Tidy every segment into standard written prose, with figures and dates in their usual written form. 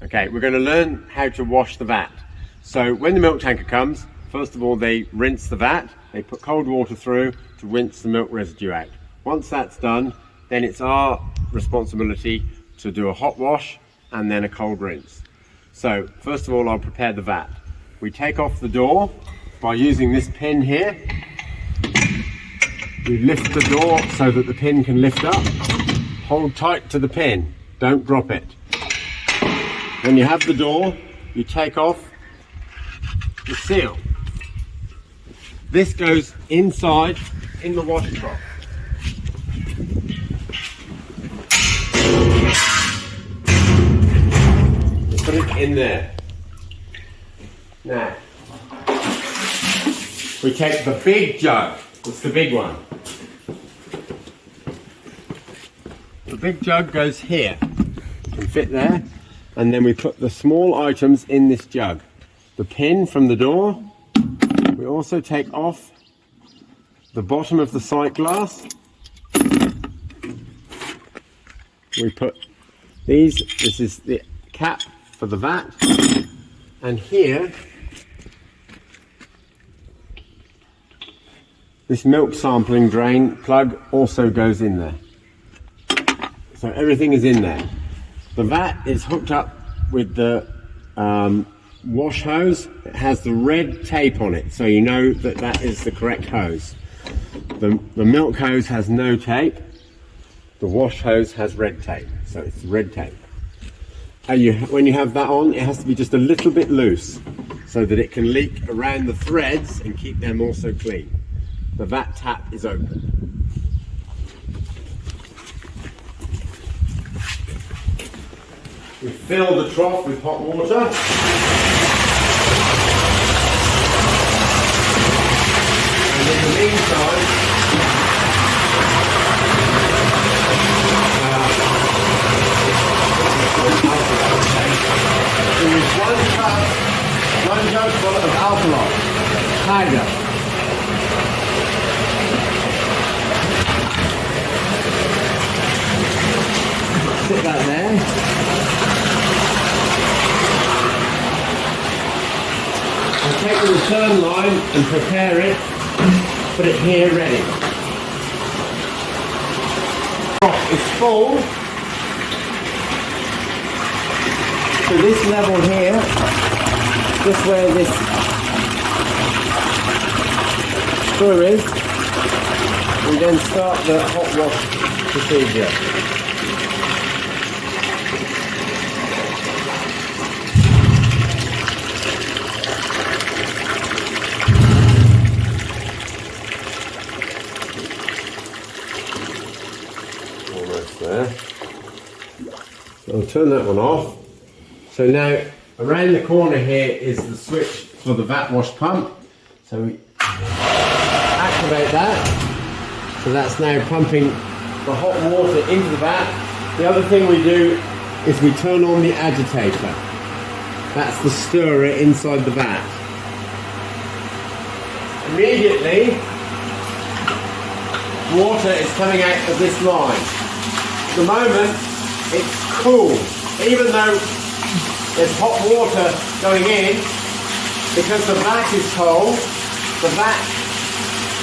Okay, we're going to learn how to wash the vat. So when the milk tanker comes, first of all they rinse the vat, they put cold water through to rinse the milk residue out. Once that's done, then it's our responsibility to do a hot wash and then a cold rinse. So first of all I'll prepare the vat. We take off the door by using this pin here. We lift the door so that the pin can lift up. Hold tight to the pin, don't drop it. When you have the door, you take off the seal. This goes inside in the wash trough. You put it in there. Now, we take the big jug. It's the big one. The big jug goes here. It can fit there. And then we put the small items in this jug. The pin from the door. We also take off the bottom of the sight glass. We put these, this is the cap for the vat. And here, this milk sampling drain plug also goes in there. So everything is in there. The vat is hooked up with the wash hose. It has the red tape on it, so you know that that is the correct hose. The milk hose has no tape. The wash hose has red tape, so it's red tape. And when you have that on, it has to be just a little bit loose so that it can leak around the threads and keep them also clean. The vat tap is open. We fill the trough with hot water. And in the meantime, we use 1 jug full of alkali powder. Sit that there. Take the return line and prepare it, put it here ready. It's full to this level here, just where this screw is. We then start the hot wash procedure. There. So I'll turn that one off. So now around the corner here is the switch for the vat wash pump. So we activate that. So that's now pumping the hot water into the vat. The other thing we do is we turn on the agitator. That's the stirrer inside the vat. Immediately water is coming out of this line. At the moment, it's cool. Even though there's hot water going in, because the vat is cold, the vat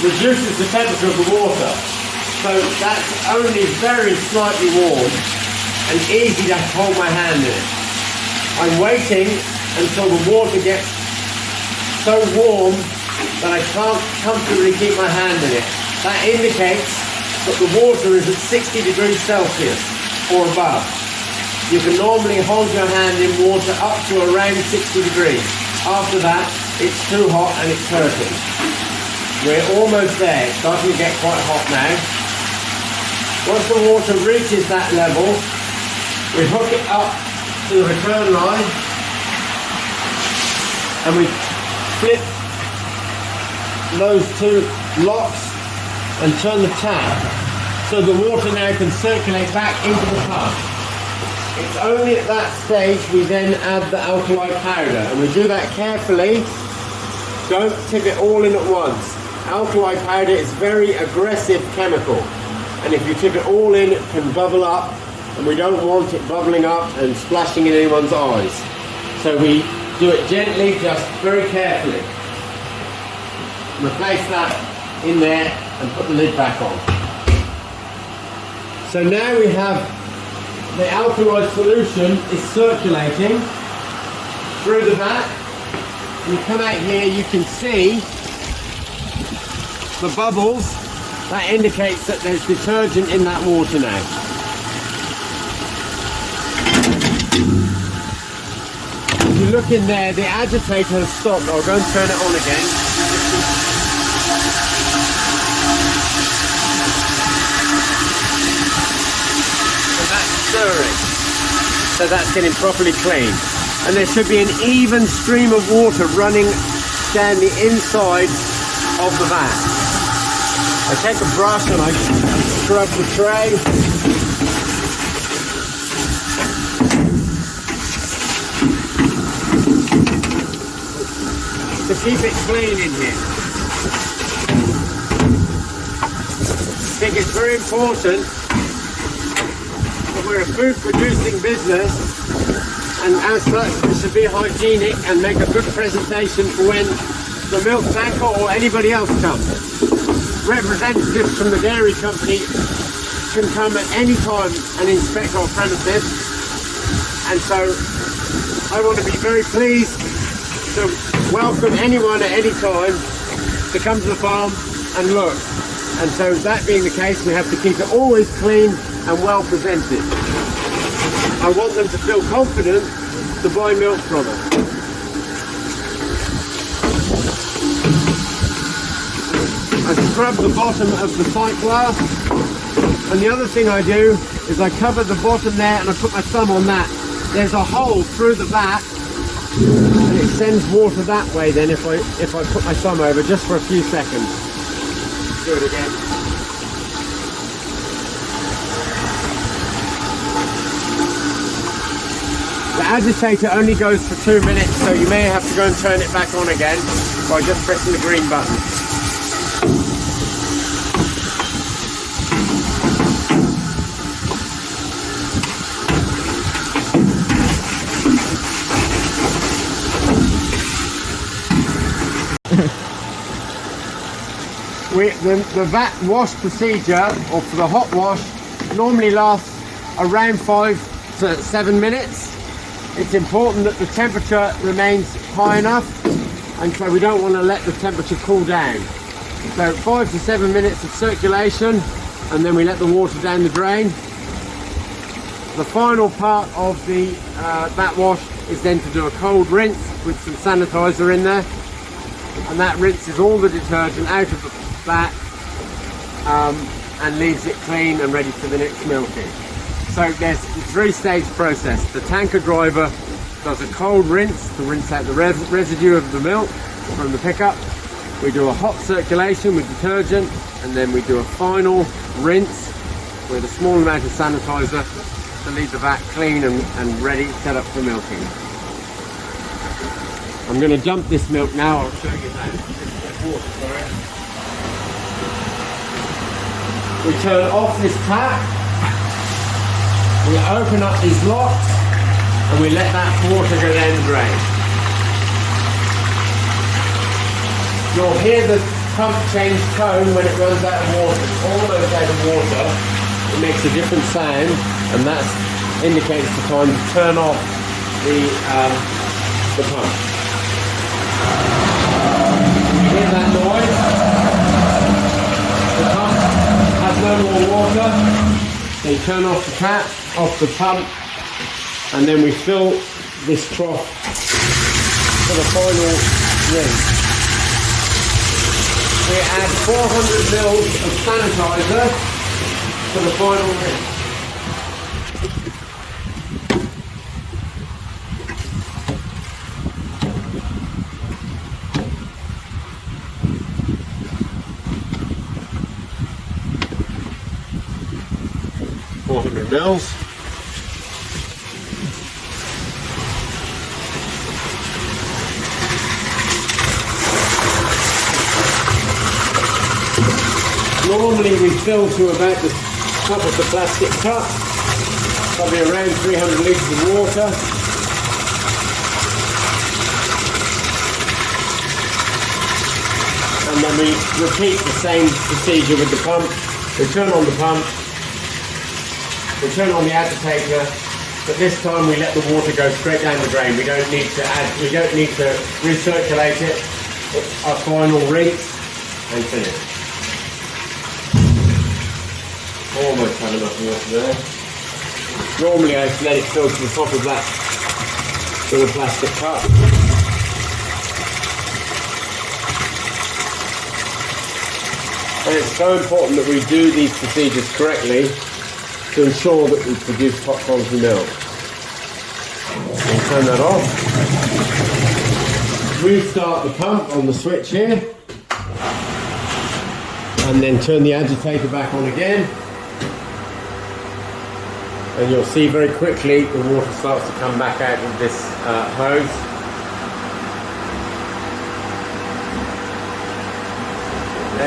reduces the temperature of the water. So that's only very slightly warm and easy to hold my hand in it. I'm waiting until the water gets so warm that I can't comfortably keep my hand in it. That indicates that the water is at 60 degrees Celsius or above. You can normally hold your hand in water up to around 60 degrees. After that, it's too hot and it's hurting. We're almost there. It's starting to get quite hot now. Once the water reaches that level, we hook it up to the return line and we flip those two locks and turn the tap so the water now can circulate back into the pump. It's only at that stage we then add the alkali powder, and we do that carefully. Don't tip it all in at once. Alkali powder is a very aggressive chemical, and if you tip it all in, it can bubble up and we don't want it bubbling up and splashing in anyone's eyes. So we do it gently, just very carefully. Replace that in there and put the lid back on. So now we have the alkaloid solution is circulating through the vat. You come out here, you can see the bubbles. That indicates that there's detergent in that water now. If you look in there, the agitator has stopped. I'll go and turn it on again. So that's stirring. So that's getting properly clean. And there should be an even stream of water running down the inside of the vat. I take a brush and I scrub the tray. To keep it clean in here. I think it's very important that we're a food producing business, and as such it should be hygienic and make a good presentation for when the milk tanker or anybody else comes. Representatives from the dairy company can come at any time and inspect our premises, and so I want to be very pleased to welcome anyone at any time to come to the farm and look. And so that being the case, we have to keep it always clean and well presented. I want them to feel confident to buy milk from us. I scrub the bottom of the pint glass, and the other thing I do is I cover the bottom there and I put my thumb on that. There's a hole through the vat and it sends water that way then if I put my thumb over just for a few seconds. Do it again. The agitator only goes for 2 minutes, so you may have to go and turn it back on again by just pressing the green button. The vat wash procedure, or for the hot wash, normally lasts around 5 to 7 minutes. It's important that the temperature remains high enough, and so we don't want to let the temperature cool down. So 5 to 7 minutes of circulation, and then we let the water down the drain. The final part of the vat wash is then to do a cold rinse with some sanitizer in there, and that rinses all the detergent out of the vat and leaves it clean and ready for the next milking. So there's a 3-stage process. The tanker driver does a cold rinse to rinse out the residue of the milk from the pickup. We do a hot circulation with detergent, and then we do a final rinse with a small amount of sanitizer to leave the vat clean and ready, set up for milking. I'm going to dump this milk now. I'll show you that. We turn off this tap, we open up these locks, and we let that water go down the drain. You'll hear the pump change tone when it runs out of water. It's almost out of water. It makes a different sound, and that indicates the time to turn off the pump. You hear that noise? The pump has no more water. So you turn off the tap, off the pump, and then we fill this trough for the final rinse. We add 400 ml of sanitizer for the final rinse. 400 mils. Normally we fill to about the top of the plastic cup, probably around 300 litres of water. And then we repeat the same procedure with the pump. We turn on the pump, we turn on the agitator, but this time we let the water go straight down the drain. We don't need to recirculate it. It's our final rinse and finish. Almost had enough water there. Normally I let it fill to the top of that little plastic cup. And it's so important that we do these procedures correctly to ensure that we produce top quality milk. We'll turn that off. Restart the pump on the switch here. And then turn the agitator back on again. And you'll see very quickly the water starts to come back out of this hose.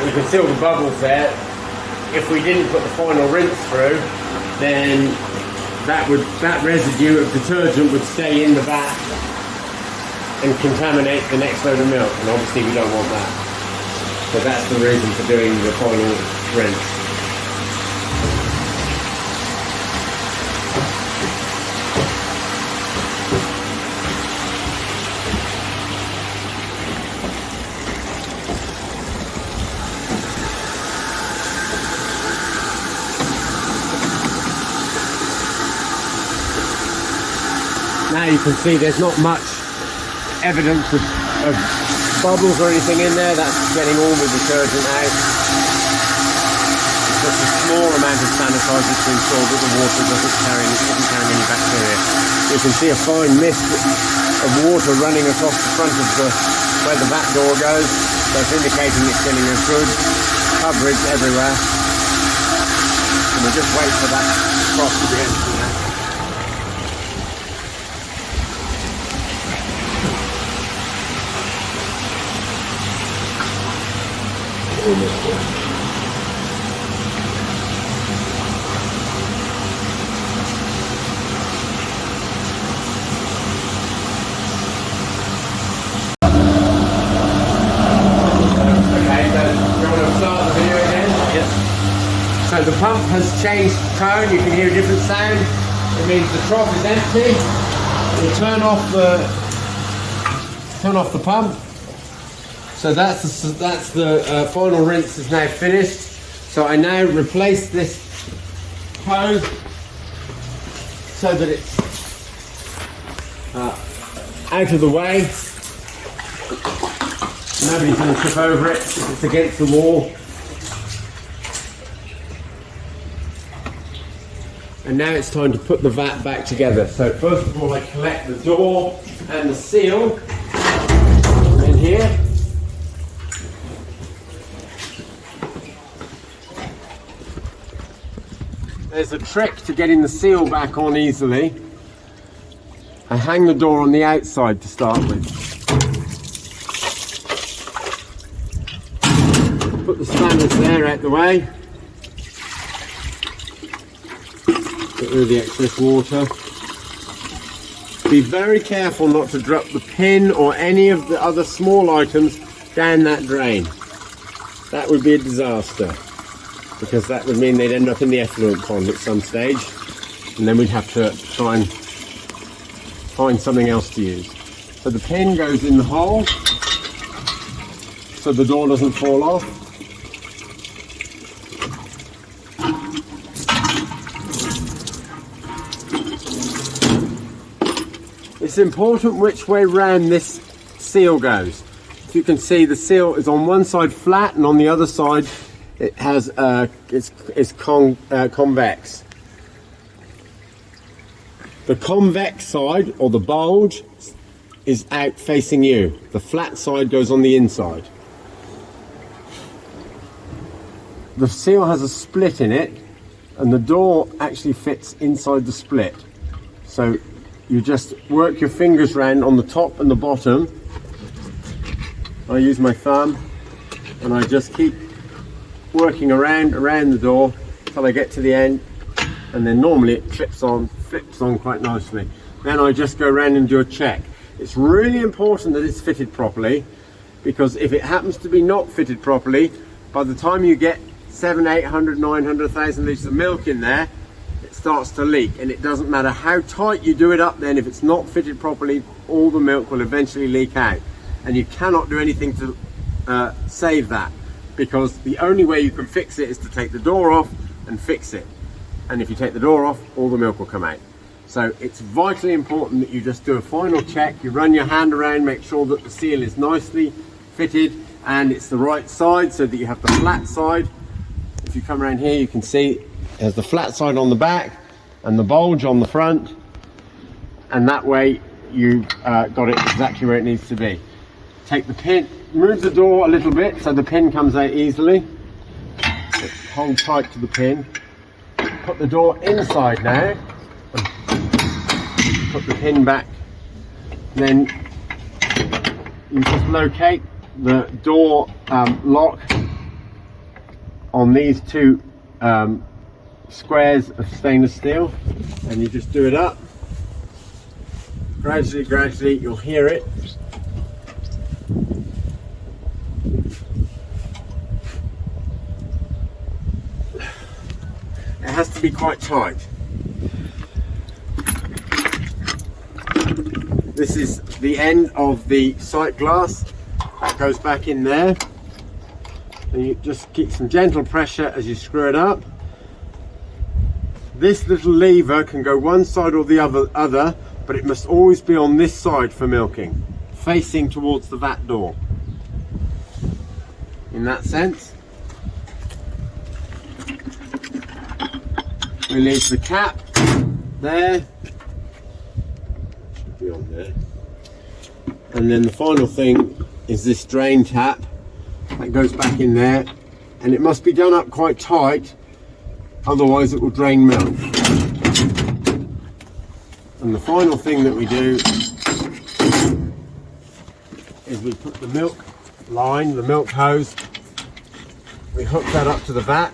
You can see all the bubbles there. If we didn't put the final rinse through, then that residue of detergent would stay in the vat and contaminate the next load of milk, and obviously we don't want that. So that's the reason for doing the final rinse. Now you can see there's not much evidence of bubbles or anything in there. That's getting all the detergent out. It's just a small amount of sanitizer to ensure that the water doesn't carry any bacteria. You can see a fine mist of water running across the front of where the vat door goes. That's indicating it's getting a good coverage everywhere. And we'll just wait for that cross to be empty now. Almost there. Okay, so you want to start the video again? Yes. So the pump has changed tone. You can hear a different sound. It means the trough is empty. We'll turn off the pump. So that's the final rinse is now finished. So I now replace this hose so that it's out of the way. Nobody's going to trip over it if it's against the wall. And now it's time to put the vat back together. So first of all I collect the door and the seal in here. There's a trick to getting the seal back on easily. I hang the door on the outside to start with. Put the spanners there out the way. Get rid of the excess water. Be very careful not to drop the pin or any of the other small items down that drain. That would be a disaster, because that would mean they'd end up in the effluent pond at some stage, and then we'd have to try and find something else to use. So the pin goes in the hole so the door doesn't fall off. It's important which way round this seal goes. As you can see, the seal is on one side flat and on the other side it has it's convex. The convex side, or the bulge, is out facing you. The flat side goes on the inside. The seal has a split in it, and the door actually fits inside the split. So you just work your fingers round on the top and the bottom. I use my thumb, and I just keep working around the door until I get to the end, and then normally it flips on quite nicely. Then I just go around and do a check. It's really important that it's fitted properly, because if it happens to be not fitted properly, by the time you get 700, 800, 900, 1,000 litres of milk in there, it starts to leak, and it doesn't matter how tight you do it up then, if it's not fitted properly, all the milk will eventually leak out, and you cannot do anything to save that, because the only way you can fix it is to take the door off and fix it. And if you take the door off, all the milk will come out. So it's vitally important that you just do a final check. You run your hand around, make sure that the seal is nicely fitted and it's the right side, so that you have the flat side. If you come around here, you can see there's the flat side on the back and the bulge on the front, and that way you've got it exactly where it needs to be. Take the pin, move the door a little bit so the pin comes out easily. Hold tight to the pin. Put the door inside now. Put the pin back. Then you just locate the door lock on these two squares of stainless steel, and you just do it up. Gradually, you'll hear it. It has to be quite tight. This is the end of the sight glass. That goes back in there. And you just keep some gentle pressure as you screw it up. This little lever can go one side or the other, but it must always be on this side for milking, facing towards the vat door. In that sense. Release the cap there. Should be on there. And then the final thing is this drain tap that goes back in there, and it must be done up quite tight, otherwise it will drain milk. And the final thing that we do is we put the milk line, the milk hose, we hook that up to the vat,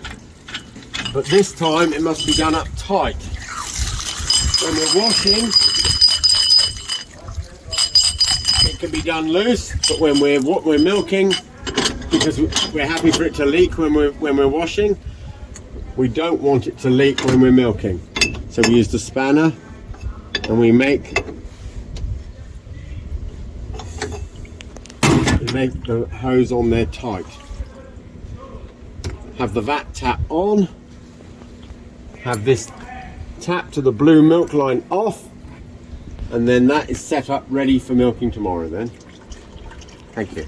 but this time it must be done up tight. When we're washing, it can be done loose, but when we're milking, because we're happy for it to leak when we're washing, we don't want it to leak when we're milking. So we use the spanner and we make the hose on there tight. Have the vat tap on, have this tap to the blue milk line off, and then that is set up ready for milking tomorrow then. Thank you.